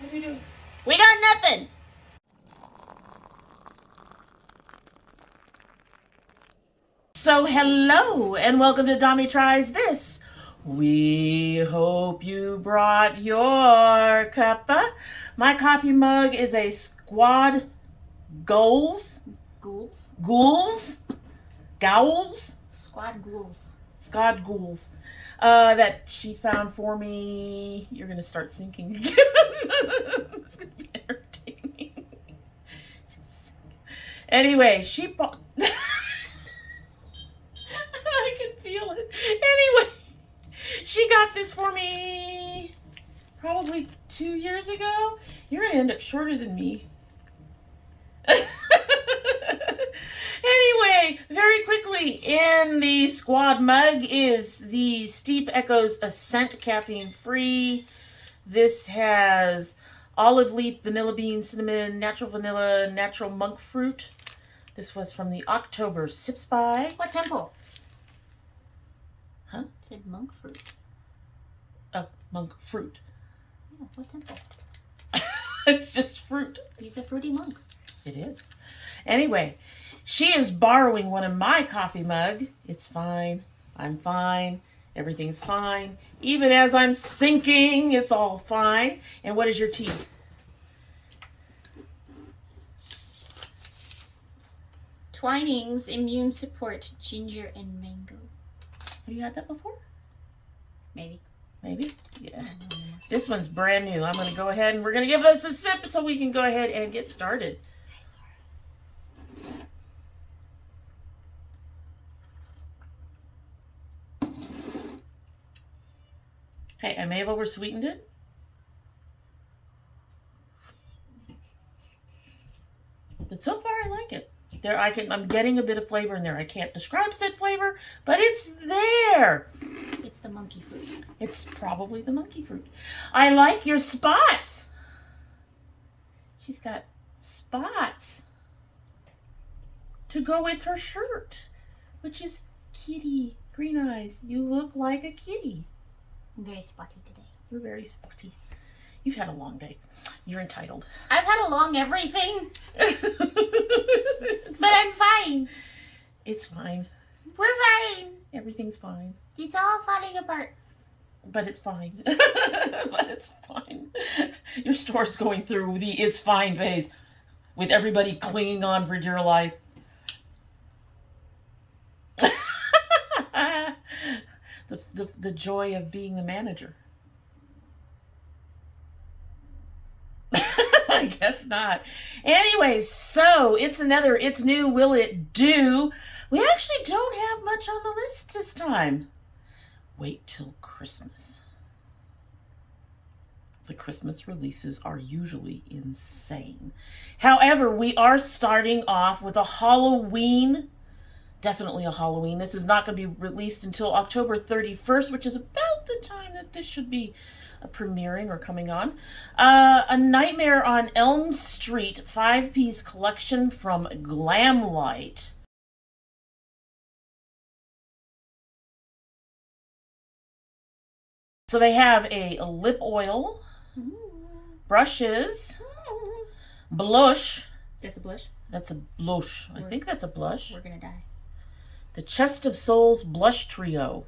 What are you doing? We got nothing. So hello and welcome to domytriesthis. We hope you brought your cuppa. My coffee mug is a squad ghouls. Ghouls? Squad ghouls. That she found for me. You're gonna start sinking again. It's gonna be entertaining. Anyway, she bought. I can feel it. Anyway, she got this for me probably 2 years ago. You're gonna end up shorter than me. Anyway, very quickly, in the squad mug is the Steep Echoes Ascent caffeine free. This has olive leaf, vanilla bean, cinnamon, natural vanilla, natural monk fruit. This was from the October Sips by. What temple? Huh? It said monk fruit. Oh, monk fruit. Yeah, what temple? It's just fruit. He's a fruity monk. It is. Anyway, she is borrowing one of my coffee mug. It's fine. I'm fine. Everything's fine. Even as I'm sinking, it's all fine. And what is your tea? Twinings Immune Support Ginger and Mango. Have you had that before? Maybe. Maybe? Yeah. This one's brand new. I'm going to go ahead and we're going to give this a sip so we can go ahead and get started. Hey, I may have oversweetened it. But so far I like it. I'm getting a bit of flavor in there. I can't describe said flavor, but it's there. It's the monkey fruit. It's probably the monkey fruit. I like your spots. She's got spots to go with her shirt, which is kitty, green eyes. You look like a kitty. I'm very spotty today. You're very spotty. You've had a long day. You're entitled. I've had a long everything. But I'm fine. It's fine. We're fine. Everything's fine. It's all falling apart. But it's fine. But it's fine. Your store's going through the it's fine phase with everybody clinging on for dear life. The joy of being the manager. I guess not. Anyways, so it's new, will it do? We actually don't have much on the list this time. Wait till Christmas. The Christmas releases are usually insane. However, we are starting off with a Halloween. Definitely a Halloween. This is not going to be released until October 31st, which is about the time that this should be premiering or coming on. A Nightmare on Elm Street 5-piece collection from Glamlite. So they have a lip oil, brushes, blush. That's a blush? That's a blush. I think that's a blush. We're going to die. The Chest of Souls Blush Trio.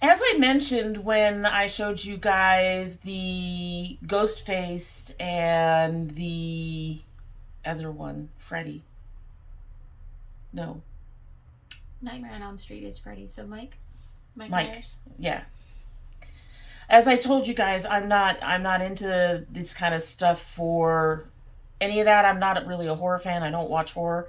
As I mentioned when I showed you guys the Ghost-Faced and the other one, Freddy. No. Nightmare on Elm Street is Freddy. So Mike Myers? Yeah. As I told you guys, I'm not into this kind of stuff for any of that. I'm not really a horror fan. I don't watch horror.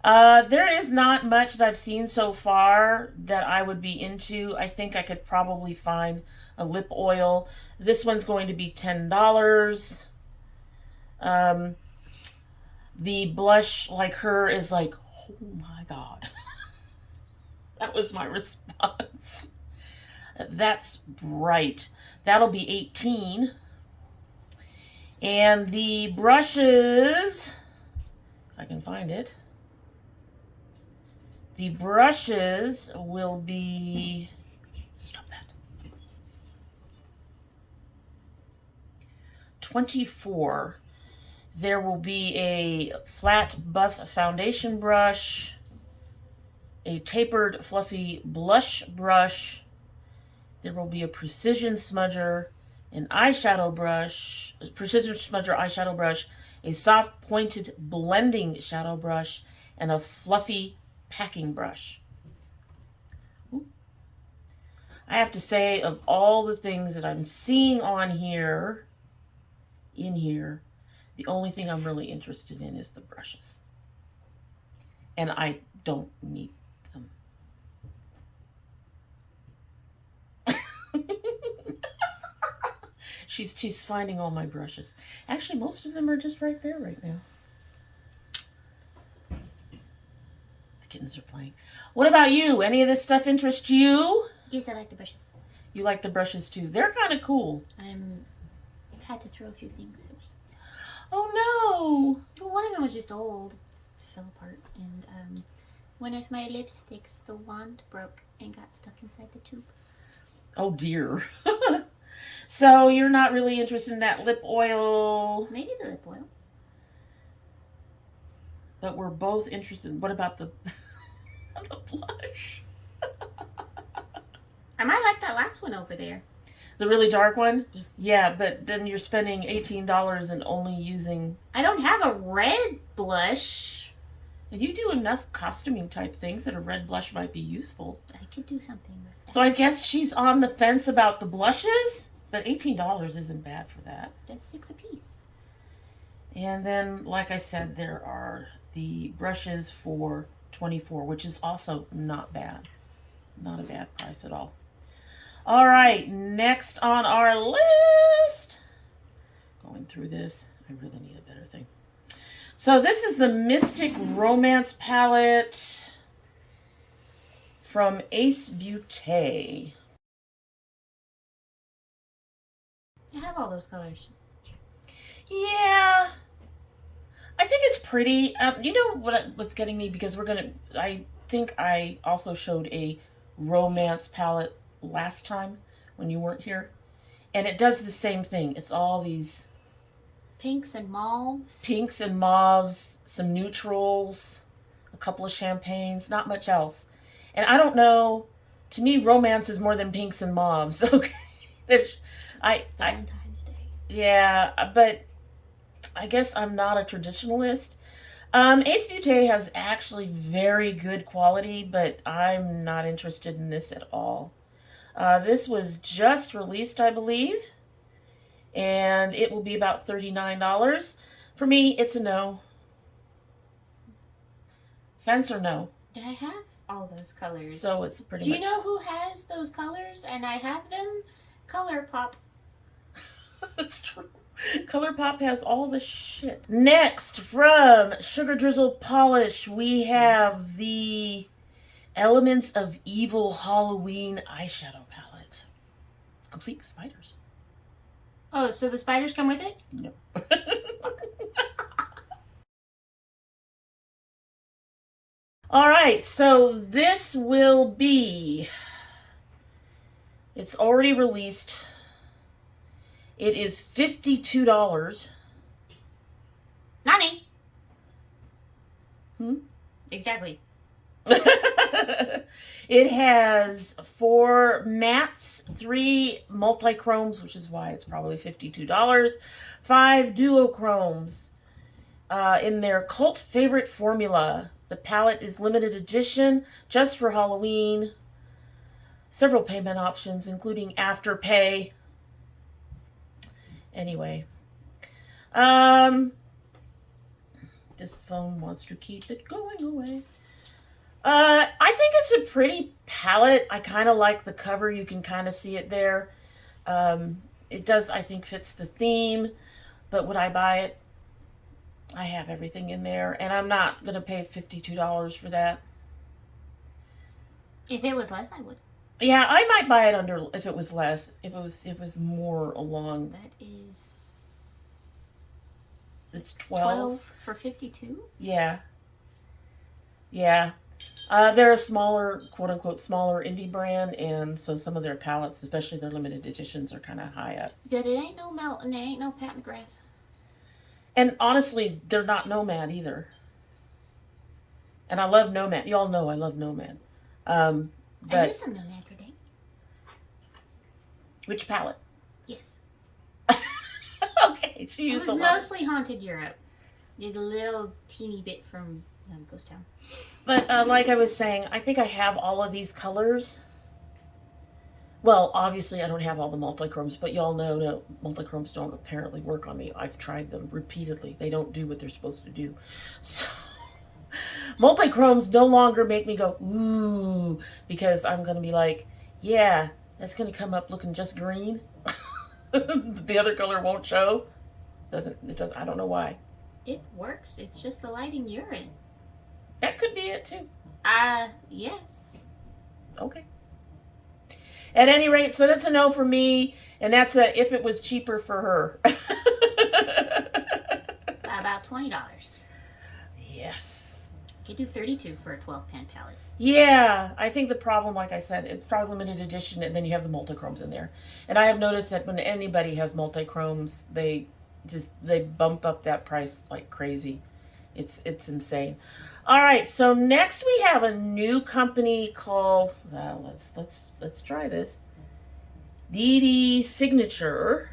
There is not much that I've seen so far that I would be into. I think I could probably find a lip oil. This one's going to be $10. The blush, like her, is like, oh my God. That was my response. That's bright. That'll be $18. And the brushes, if I can find it. The brushes will be, stop that, 24, there will be a flat buff foundation brush, a tapered fluffy blush brush. There will be a precision smudger, an eyeshadow brush, precision smudger eyeshadow brush, a soft pointed blending shadow brush, and a fluffy packing brush. Ooh. I have to say, of all the things that I'm seeing on here, the only thing I'm really interested in is the brushes. And I don't need them. She's finding all my brushes. Actually, most of them are just right there right now. The kittens are playing. What about you? Any of this stuff interest you? Yes, I like the brushes. You like the brushes too. They're kind of cool. I've had to throw a few things away. So. Oh no! Well, one of them was just old, fell apart, and one of my lipsticks, the wand broke and got stuck inside the tube. Oh dear. So you're not really interested in that lip oil? Maybe the lip oil. But we're both interested. What about the blush? I might like that last one over there. The really dark one? Yes. Yeah, but then you're spending $18 and only using... I don't have a red blush. And you do enough costuming type things that a red blush might be useful. I could do something with that. So I guess she's on the fence about the blushes, but $18 isn't bad for that. That's $6 a piece. And then, like I said, there are the brushes for $24, which is also not bad. Not a bad price at all. All right, next on our list. Going through this, I really need a better thing. So this is the Mystic Romance palette from Ace Beauté. I have all those colors. Yeah, I think it's pretty. You know what's getting me, because I think I also showed a romance palette last time when you weren't here, and it does the same thing. It's all these pinks and mauves, some neutrals, a couple of champagnes, not much else. And I don't know, to me romance is more than pinks and mauves. Okay. Valentine's Day. Yeah, but I guess I'm not a traditionalist. Ace Beauté has actually very good quality, but I'm not interested in this at all. This was just released, I believe, and it will be about $39. For me, it's a no. Fence or no? I have all those colors. So it's pretty Do much... you know who has those colors and I have them? ColourPop. That's true. ColourPop has all the shit. Next, from Sugar Drizzle Polish, we have the Elements of Evil Halloween eyeshadow palette. Complete with spiders. Oh, so the spiders come with it? No. All right, so this will be... It's already released. It is $52. Nani? Hmm? Exactly. It has 4 mattes, 3 multi-chromes, which is why it's probably $52, 5 duochromes in their cult favorite formula. The palette is limited edition, just for Halloween. Several payment options, including Afterpay. Anyway. This phone wants to keep it going away. I think it's a pretty palette. I kind of like the cover. You can kind of see it there. It does, I think, fits the theme. But would I buy it? I have everything in there. And I'm not going to pay $52 for that. If it was less, I would. Yeah, I might buy it if it was less. If it was more along. That is... It's 12. 12 for 52? Yeah. Yeah. They're a smaller, quote unquote, smaller indie brand, and so some of their palettes, especially their limited editions, are kind of high up. But it ain't no melt and it ain't no Pat McGrath. And honestly, they're not Nomad either. And I love Nomad. Y'all know I love Nomad. I But used some Nomad today. which palette? Yes. Okay, she It used was a lot. mostly Haunted Europe. Did a little teeny bit from Ghost Town. But like I was saying, I think I have all of these colors. Well, obviously I don't have all the multichromes, but y'all know no, multichromes don't apparently work on me. I've tried them repeatedly. They don't do what they're supposed to do. So multichromes no longer make me go, ooh, because I'm going to be like, yeah, that's going to come up looking just green. The other color won't show. I don't know why. It works. It's just the lighting you're in. That could be it too. Yes. Okay. At any rate, so that's a no for me, and that's a if it was cheaper for her. About $20. Yes. You could do $32 for a 12-pan palette. Yeah, I think the problem, like I said, it's probably limited edition, and then you have the multichromes in there. And I have noticed that when anybody has multichromes, they bump up that price like crazy. It's insane. All right, so next we have a new company called let's try this. DD Signature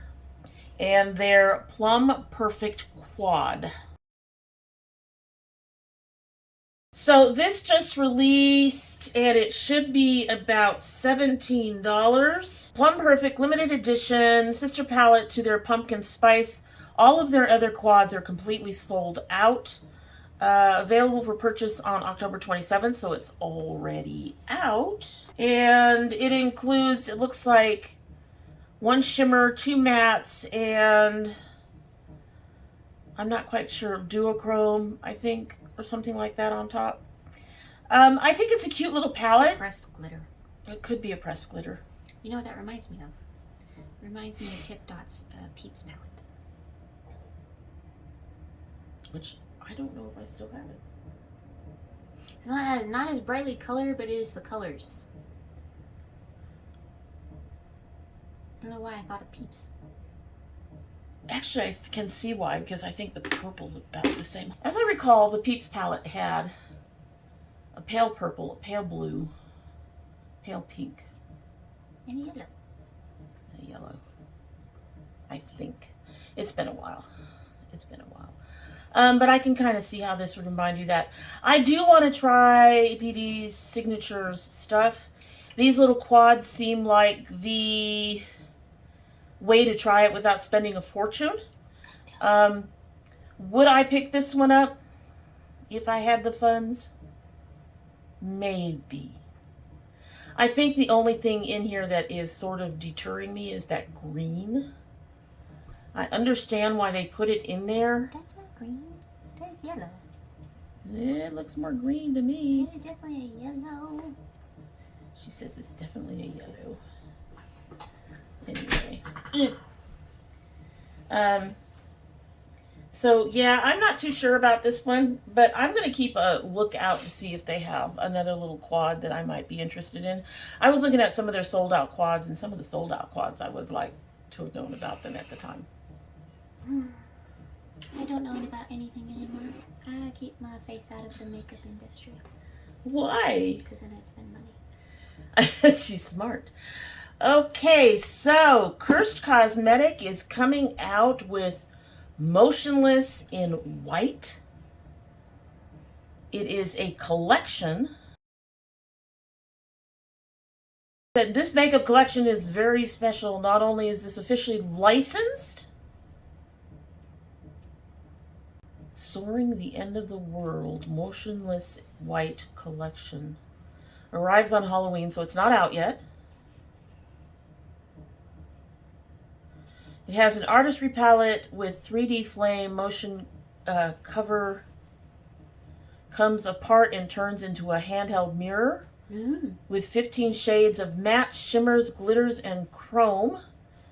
and their Plum Perfect Quad. So this just released, and it should be about $17. Plum Perfect limited edition sister palette to their pumpkin spice. All of their other quads are completely sold out. Available for purchase on October 27th, so it's already out. And it includes, it looks like, 1 shimmer, 2 mattes, and I'm not quite sure, duochrome, I think, or something like that on top. I think it's a cute little palette. It's a pressed glitter. It could be a pressed glitter. You know what that reminds me of? It reminds me of Hip Dot's Peeps palette. Which, I don't know if I still have it. It's not as brightly colored, but it is the colors. I don't know why I thought of Peeps. Actually, I can see why, because I think the purple's about the same. As I recall, the Peeps palette had a pale purple, a pale blue, pale pink, And a yellow. and a yellow. I think. It's been a while. It's been a while. But I can kind of see how this would remind you that. I do want to try DD's Signatures stuff. These little quads seem like the way to try it without spending a fortune. Would I pick this one up if I had the funds? Maybe. I think the only thing in here that is sort of deterring me is that green. I understand why they put it in there. That's not green. That is yellow. It looks more green to me. Yeah, definitely a yellow. She says it's definitely a yellow. Anyway. So yeah, I'm not too sure about this one, but I'm going to keep a lookout to see if they have another little quad that I might be interested in. I was looking at some of their sold out quads, and some of the sold out quads I would have liked to have known about them at the time. I don't know about anything anymore. I keep my face out of the makeup industry. Why? Because then I'd spend money. She's smart. Okay, so Curst Cosmetic is coming out with Motionless in white. It is a collection. This makeup collection is very special. Not only is this officially licensed, Soaring the End of the World Motionless White Collection arrives on Halloween, so it's not out yet. It has an artistry palette with 3D flame motion cover, comes apart and turns into a handheld mirror with 15 shades of matte, shimmers, glitters, and chrome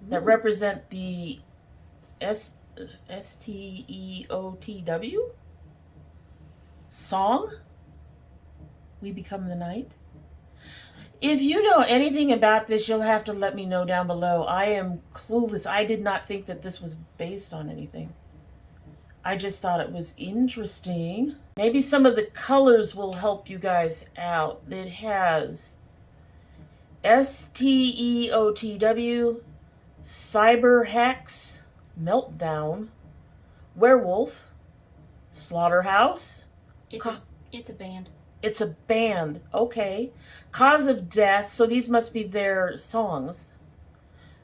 that represent the STEOTW song. We Become the Night. If you know anything about this, you'll have to let me know down below. I am clueless. I did not think that this was based on anything. I just thought it was interesting. Maybe some of the colors will help you guys out. It has STEOTW, Cyber Hex, Meltdown, Werewolf, Slaughterhouse. It's a band. It's a band. Okay. Cause of Death. So these must be their songs.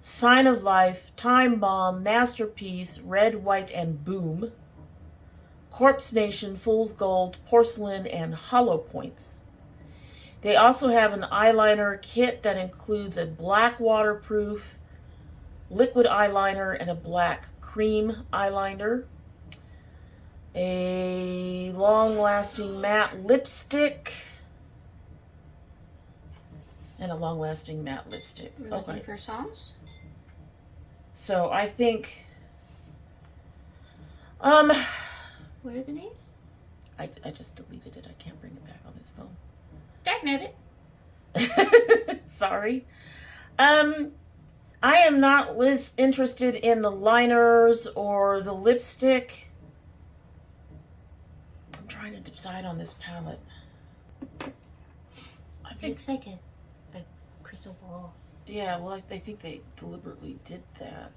Sign of Life, Time Bomb, Masterpiece, Red, White, and Boom. Corpse Nation, Fool's Gold, Porcelain, and Hollow Points. They also have an eyeliner kit that includes a black waterproof liquid eyeliner and a black cream eyeliner. A long-lasting matte lipstick. And a long-lasting matte lipstick. We're looking for songs. So I think... What are the names? I just deleted it. I can't bring it back on this phone. Dagnabbit. Sorry. I am not interested in the liners or the lipstick. I'm trying to decide on this palette. It looks like a crystal ball. Yeah, well, I think they deliberately did that.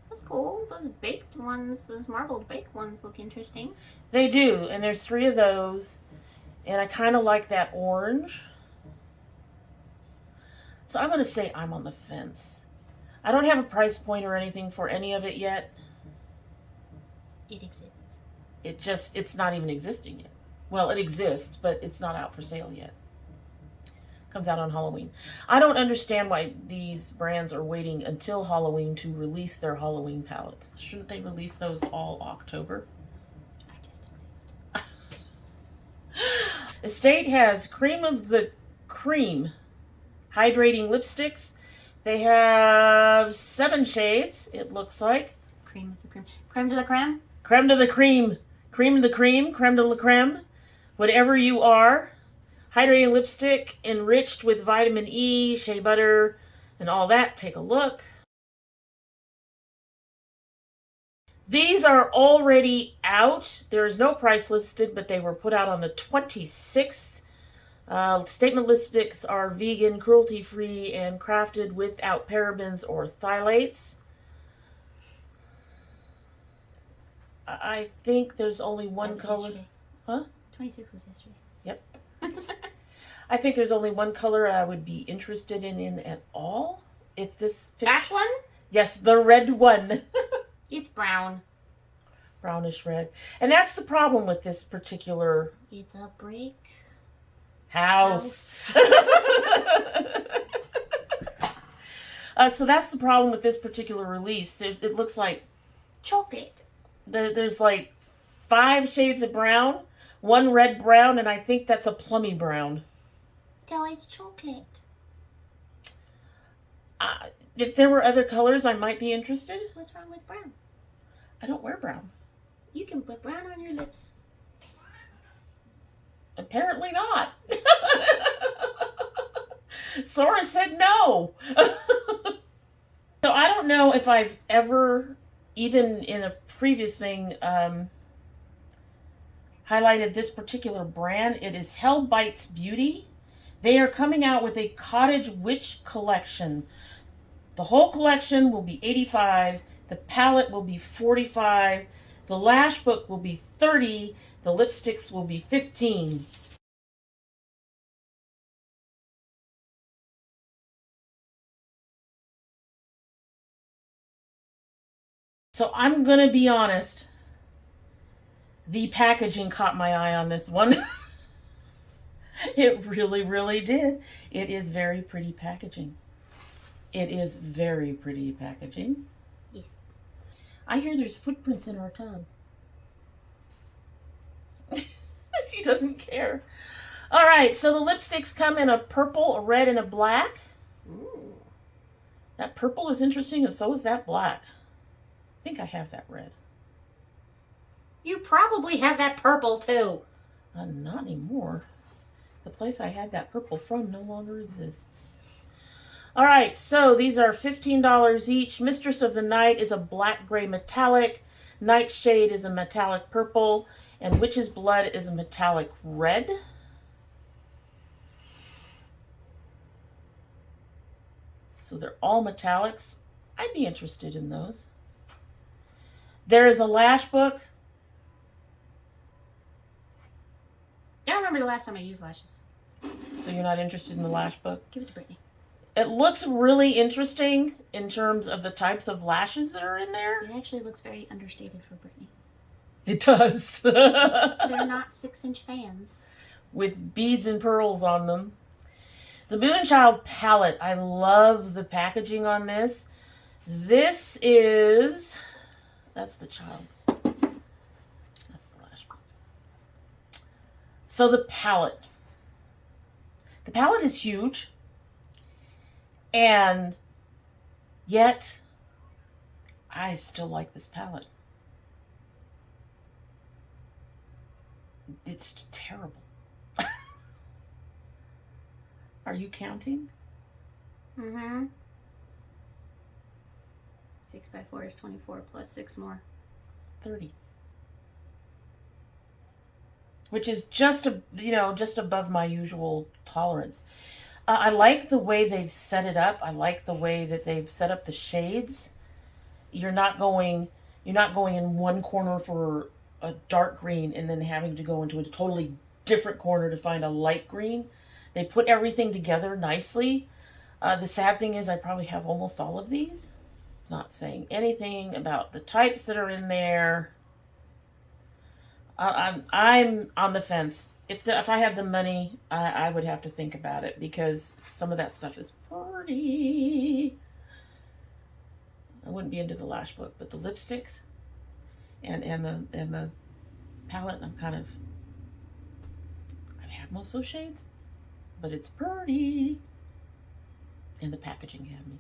That's cool. Those baked ones, those marbled baked ones look interesting. They do, and there's 3 of those. And I kind of like that orange. So I'm going to say I'm on the fence. I don't have a price point or anything for any of it yet. It exists. It's not even existing yet. Well, it exists, but it's not out for sale yet. Comes out on Halloween. I don't understand why these brands are waiting until Halloween to release their Halloween palettes. Shouldn't they release those all October? I just exist. Estate has Cream of the Cream hydrating lipsticks. They have 7 shades, it looks like. Cream of the cream. Creme de la creme? Creme de la cream. Cream of the cream. Creme de la creme. Whatever you are. Hydrating lipstick enriched with vitamin E, shea butter, and all that. Take a look. These are already out. There is no price listed, but they were put out on the 26th. Statement lipsticks are vegan, cruelty-free, and crafted without parabens or phthalates. I think there's only one color. Yesterday. Huh? 26 was yesterday. Yep. I think there's only one color I would be interested in at all. If this That one? Yes, the red one. It's brown. Brownish red. And that's the problem with this particular It's a brick house. So that's the problem with this particular release. It looks like chocolate. there's like 5 shades of brown, 1 red brown, and I think that's a plummy brown. So it's chocolate. If there were other colors, I might be interested. What's wrong with brown? I don't wear brown. You can put brown on your lips. Apparently not. Sora said no. So I don't know if I've ever, even in a previous thing, highlighted this particular brand. It is Hell Bites Beauty. They are coming out with a Cottage Witch collection. The whole collection will be $85. The palette will be $45. The lash book will be $30. The lipsticks will be $15. So I'm going to be honest. The packaging caught my eye on this one. It really, really did. It is very pretty packaging. It is very pretty packaging. Yes. I hear there's footprints in our tub. She doesn't care. All right, so the lipsticks come in a purple, a red, and a black. Ooh. That purple is interesting, and so is that black. I think I have that red. You probably have that purple too. Not anymore. The place I had that purple from no longer exists. All right, so these are $15 each. Mistress of the Night is a black gray metallic. Nightshade is a metallic purple. And Witch's Blood is a metallic red. So they're all metallics. I'd be interested in those. There is a lash book. I don't remember the last time I used lashes. So you're not interested in the lash book? Give it to Brittany. It looks really interesting in terms of the types of lashes that are in there. It actually looks very understated for Brittany. It does. They're not 6-inch fans. With beads and pearls on them. The Moonchild palette. I love the packaging on this. This is... That's the child. That's the lash book. So the palette. The palette is huge. And yet, I still like this palette. It's terrible. Are you counting? Mm-hmm. 6x4 is 24 plus 6 more. 30. Which is just above my usual tolerance. I like the way they've set it up. I like the way that they've set up the shades. You're not going in one corner for a dark green and then having to go into a totally different corner to find a light green. They put everything together nicely. The sad thing is I probably have almost all of these. It's not saying anything about the types that are in there. I'm on the fence. If I had the money, I would have to think about it because some of that stuff is pretty. I wouldn't be into the lash book, but the lipsticks and the palette, I've had most of those shades, but it's pretty. And the packaging had me.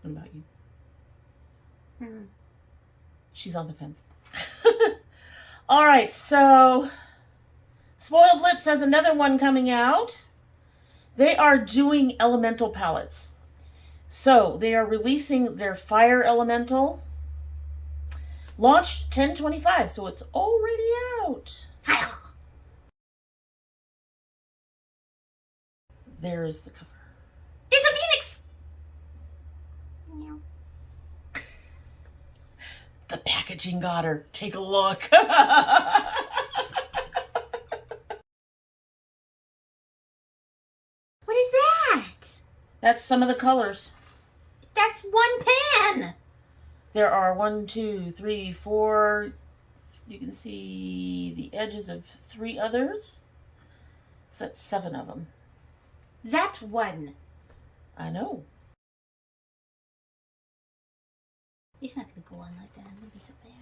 What about you? Hmm. She's on the fence. All right, so Spoiled Lips has another one coming out. They are doing elemental palettes. So they are releasing their Fire Elemental. Launched 10/25, so it's already out. Fire! There is the cover. It's a phoenix! Meow. The packaging got her. Take a look. What is that? That's some of the colors. That's one pan! There are 1, 2, 3, 4. You can see the edges of 3 others. So that's 7 of them. That's one. I know. It's not going to go on like that. I'm going to be so bad.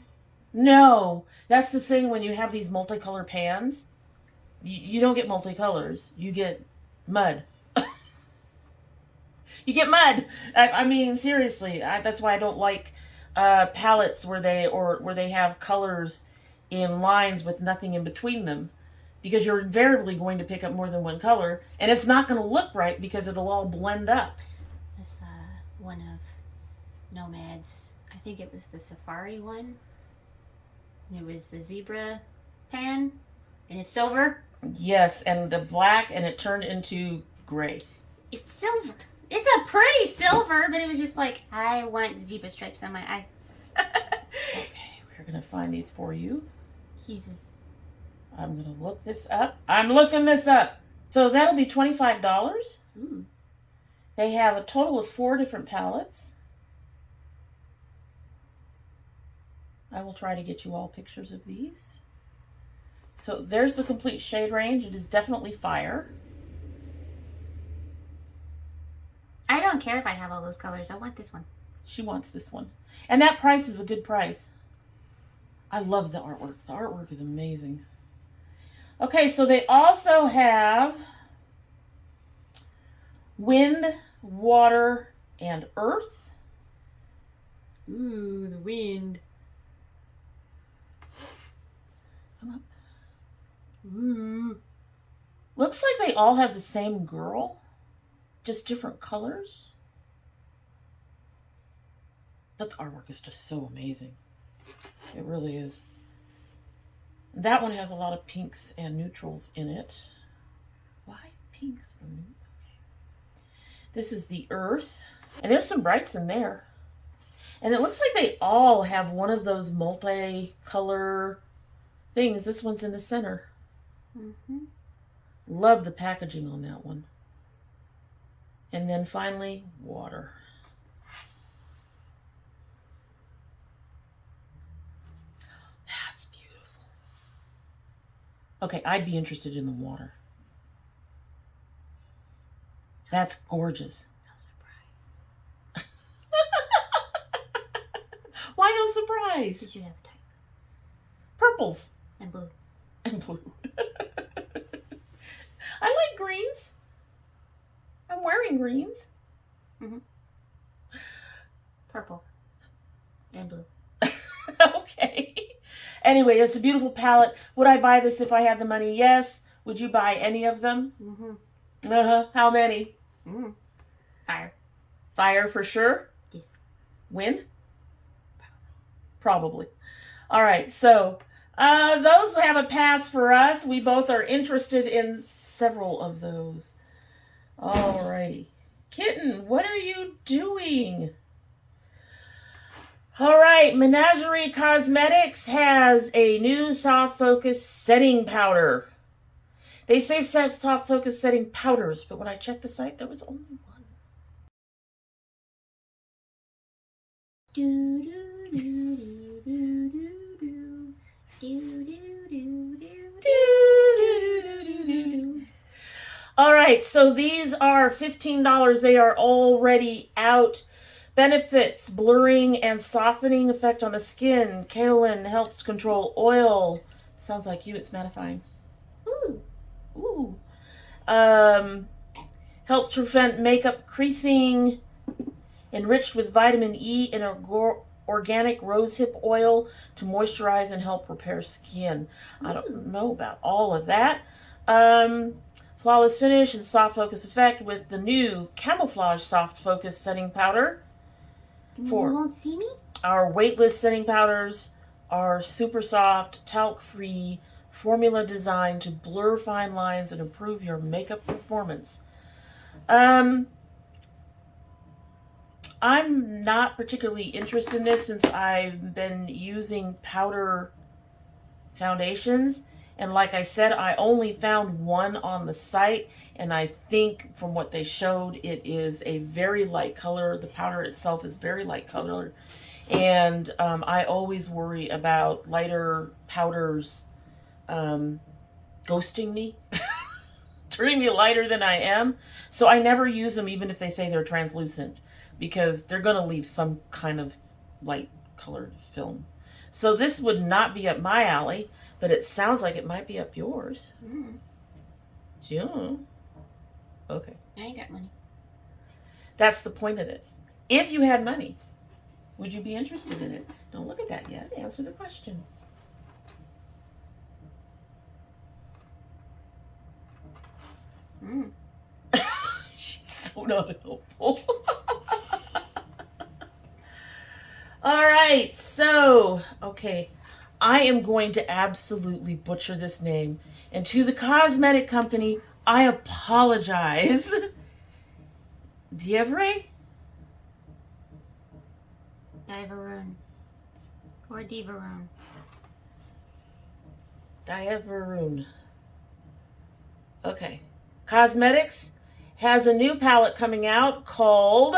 No. That's the thing when you have these multicolor pans. You don't get multicolors. You get mud. You get mud. I mean, seriously. That's why I don't like palettes where they have colors in lines with nothing in between them. Because you're invariably going to pick up more than one color, and it's not going to look right because it'll all blend up. That's one of Nomad's. I think it was the safari one. And it was the zebra pan, and it's silver. Yes, and the black, and it turned into gray. It's silver. It's a pretty silver, but it was just like, I want zebra stripes on my eyes. Okay, we're going to find these for you. He's... I'm going to look this up. I'm looking this up. So that'll be $25. Ooh. They have a total of 4 different palettes. I will try to get you all pictures of these. So there's the complete shade range. It is definitely fire. I don't care if I have all those colors. I want this one. She wants this one. And that price is a good price. I love the artwork. The artwork is amazing. Okay, so they also have Wind, Water, and Earth. Ooh, the wind. Come Looks like they all have the same girl, just different colors. But the artwork is just so amazing. It really is. That one has a lot of pinks and neutrals in it. Why pinks or neutrals? Okay. This is the Earth. And there's some brights in there. And it looks like they all have one of those multi-color things. This one's in the center. Mm-hmm. Love the packaging on that one. And then finally, water. That's beautiful. Okay, I'd be interested in the water. That's gorgeous. No surprise. Why no surprise? Because you have a type. Purples. And blue. And blue. I like greens. I'm wearing greens. Mm-hmm. Purple. And blue. Okay. Anyway, it's a beautiful palette. Would I buy this if I had the money? Yes. Would you buy any of them? Mm-hmm. Uh-huh. How many? Mm-hmm. Fire. Fire for sure. Yes. Win? Probably. All right. So those have a pass for us. We both are interested in several of those. All righty. Kitten, what are you doing? All right. Menagerie Cosmetics has a new soft focus setting powder. They say soft focus setting powders, but when I checked the site, there was only one. Do do do do do do do do do do. All right, so these are $15. They are already out. Benefits: blurring and softening effect on the skin. Kaolin helps control oil. Sounds like you. It's mattifying. Ooh. Ooh. Helps prevent makeup creasing. Enriched with vitamin E and organic rosehip oil to moisturize and help repair skin. I don't know about all of that. Flawless finish and soft focus effect with the new camouflage soft focus setting powder. You won't see me? Our weightless setting powders are super soft, talc-free, formula designed to blur fine lines and improve your makeup performance. I'm not particularly interested in this since I've been using powder foundations. And like I said, I only found one on the site. And I think from what they showed, it is a very light color. The powder itself is very light color. And I always worry about lighter powders ghosting me. Turning me lighter than I am. So I never use them even if they say they're translucent. Because they're going to leave some kind of light colored film. So this would not be up my alley, but it sounds like it might be up yours. Mm. Yeah. Okay. I ain't got money. That's the point of this. If you had money, would you be interested in it? Don't look at that yet. Answer the question. Mm. She's so not helpful. All right, so, okay, I am going to absolutely butcher this name. And to the cosmetic company, I apologize. Dievre? Diveroon. Or Divaroon. Dievroon. Okay. Kosmetics has a new palette coming out called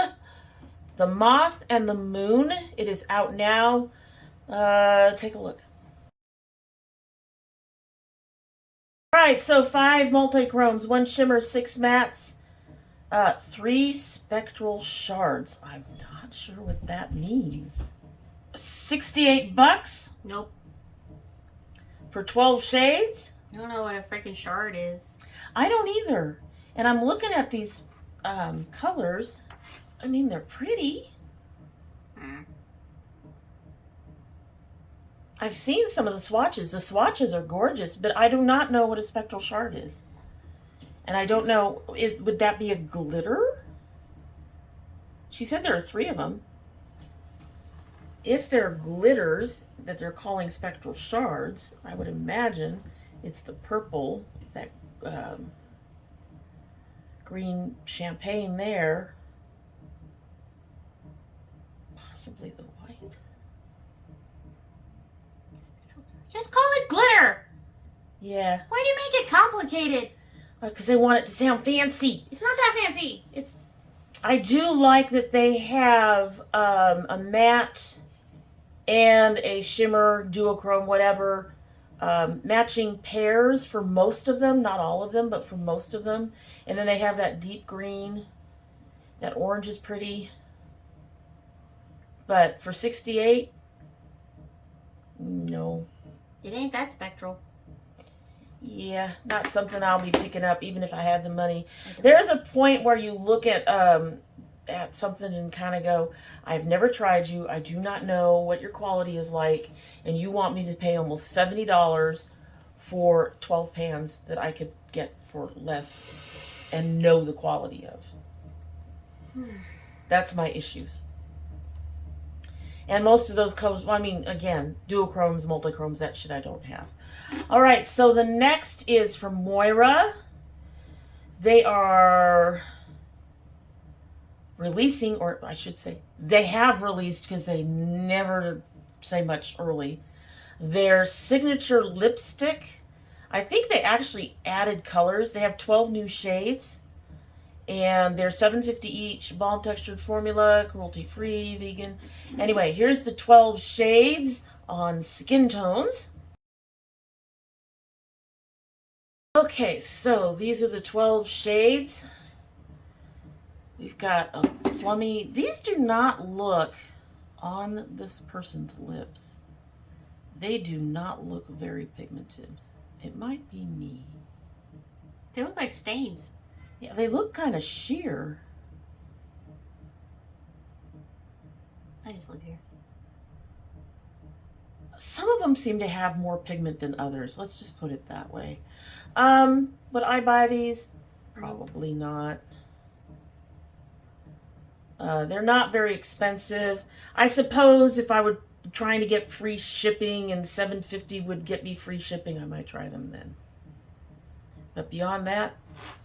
The Moth and the Moon. It is out now. Take a look. All right, so 5 multi-chromes, 1 shimmer, 6 mattes, 3 spectral shards. I'm not sure what that means. $68 Nope. for 12 shades? I don't know what a freaking shard is. I don't either. And I'm looking at these colors. I mean, they're pretty. I've seen some of the swatches. The swatches are gorgeous, but I do not know what a spectral shard is. And I don't know, would that be a glitter? She said there are 3 of them. If they're glitters that they're calling spectral shards, I would imagine it's the purple, that green champagne there, possibly the white. Just call it glitter. Yeah. Why do you make it complicated? Because they want it to sound fancy. It's not that fancy. It's. I do like that they have a matte and a shimmer, duochrome, whatever, matching pairs for most of them. Not all of them, but for most of them. And then they have that deep green. That orange is pretty. But for $68, no. It ain't that spectral. Yeah, not something I'll be picking up even if I had the money. There's a point where you look at something and kind of go, I've never tried you. I do not know what your quality is like. And you want me to pay almost $70 for 12 pans that I could get for less and know the quality of. That's my issues. And most of those colors, I mean, again, duochromes, multichromes, that shit I don't have. All right, so the next is from Moira. They are releasing, or I should say, they have released, because they never say much early, their signature lipstick. I think they actually added colors. They have 12 new shades. And they're $7.50 each, balm textured formula, cruelty-free, vegan. Anyway, here's the 12 shades on skin tones. Okay, so these are the 12 shades. We've got a plummy. These do not look on this person's lips. They do not look very pigmented. It might be me. They look like stains. Yeah, they look kind of sheer. I just live here. Some of them seem to have more pigment than others. Let's just put it that way. Would I buy these? Probably not. They're not very expensive. I suppose if I were trying to get free shipping and $7.50 would get me free shipping, I might try them then. But beyond that,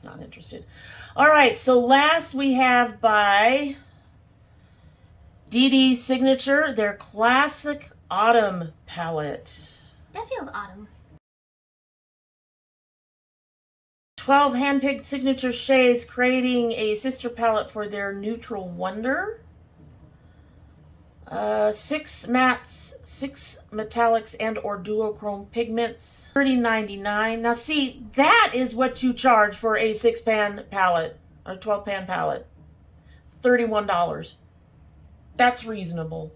not interested. All right, so last we have by Dee Dee's Signature, their classic autumn palette. That feels autumn. 12 handpicked signature shades, creating a sister palette for their Neutral Wonder. 6 mattes, 6 metallics, and or duochrome pigments. $30.99. Now see, that is what you charge for a 6-pan palette, or 12-pan palette. $31. That's reasonable.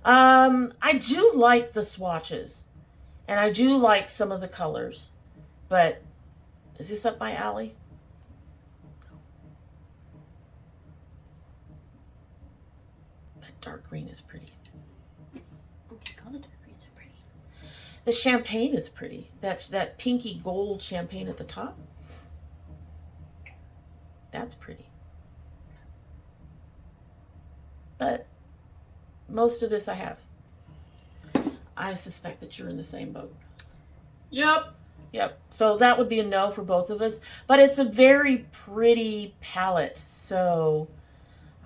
I do like the swatches, and I do like some of the colors, but is this up my alley? That dark green is pretty. All the dark greens are pretty. The champagne is pretty. That pinky gold champagne at the top. That's pretty. But most of this I have. I suspect that you're in the same boat. Yep. Yep. So that would be a no for both of us. But it's a very pretty palette. So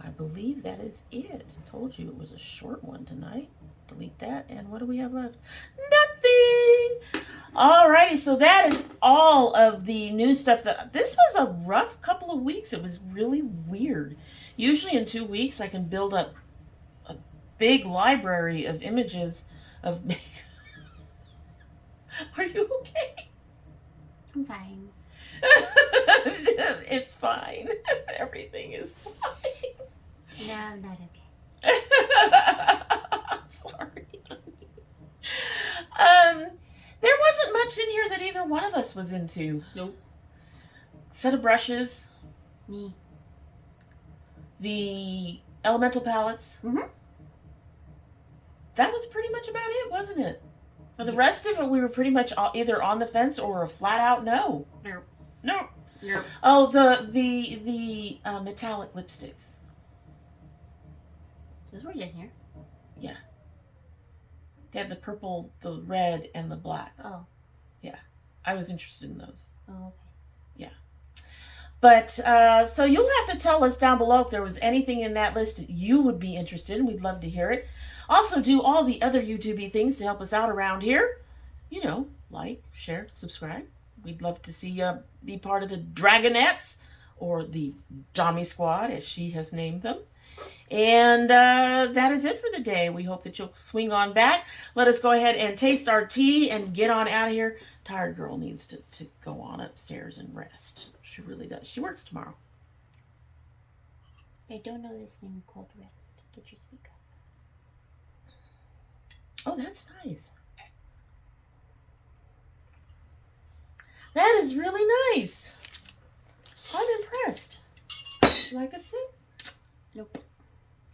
I believe that is it. I told you it was a short one tonight. Delete that. And what do we have left? Nothing. Alrighty. So that is all of the new stuff. This was a rough couple of weeks. It was really weird. Usually in 2 weeks I can build up a big library of images of makeup. Are you okay? I'm fine. It's fine. Everything is fine. No, I'm not okay. I'm sorry. There wasn't much in here that either one of us was into. Nope. Set of brushes. Me. The elemental palettes. Mm-hmm. that was pretty much about it, wasn't it? For the rest of it, we were pretty much either on the fence or a flat out no. No. No. No. Oh, the metallic lipsticks. Those were in here. Yeah. They had the purple, the red, and the black. Oh. Yeah. I was interested in those. Oh, okay. Yeah. But, so you'll have to tell us down below if there was anything in that list that you would be interested in. We'd love to hear it. Also, do all the other YouTube-y things to help us out around here. You know, like, share, subscribe. We'd love to see you be part of the Dragonettes, or the Dommy Squad, as she has named them. And that is it for the day. We hope that you'll swing on back. Let us go ahead and taste our tea and get on out of here. Tired girl needs to go on upstairs and rest. She really does. She works tomorrow. I don't know this thing called rest. Get your speaker. Oh, that's nice. That is really nice. I'm impressed. Like a sip? Nope.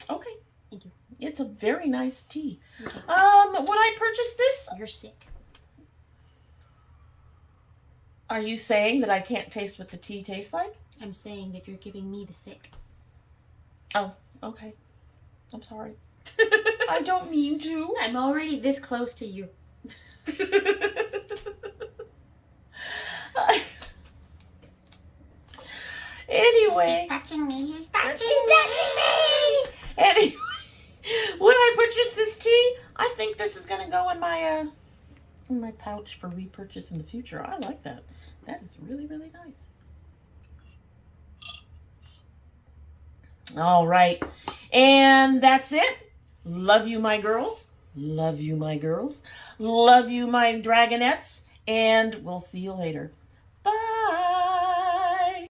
Okay. Thank you. It's a very nice tea. Okay. Would I purchase this? You're sick. Are you saying that I can't taste what the tea tastes like? I'm saying that you're giving me the sick. Oh, okay. I'm sorry. I don't mean to. I'm already this close to you. Anyway. She's touching me. She's touching me. Anyway, when I purchase this tea, I think this is going to go in my pouch for repurchase in the future. I like that. That is really, really nice. All right. And that's it. Love you, my girls. Love you, my girls. Love you, my Dragonettes. And we'll see you later.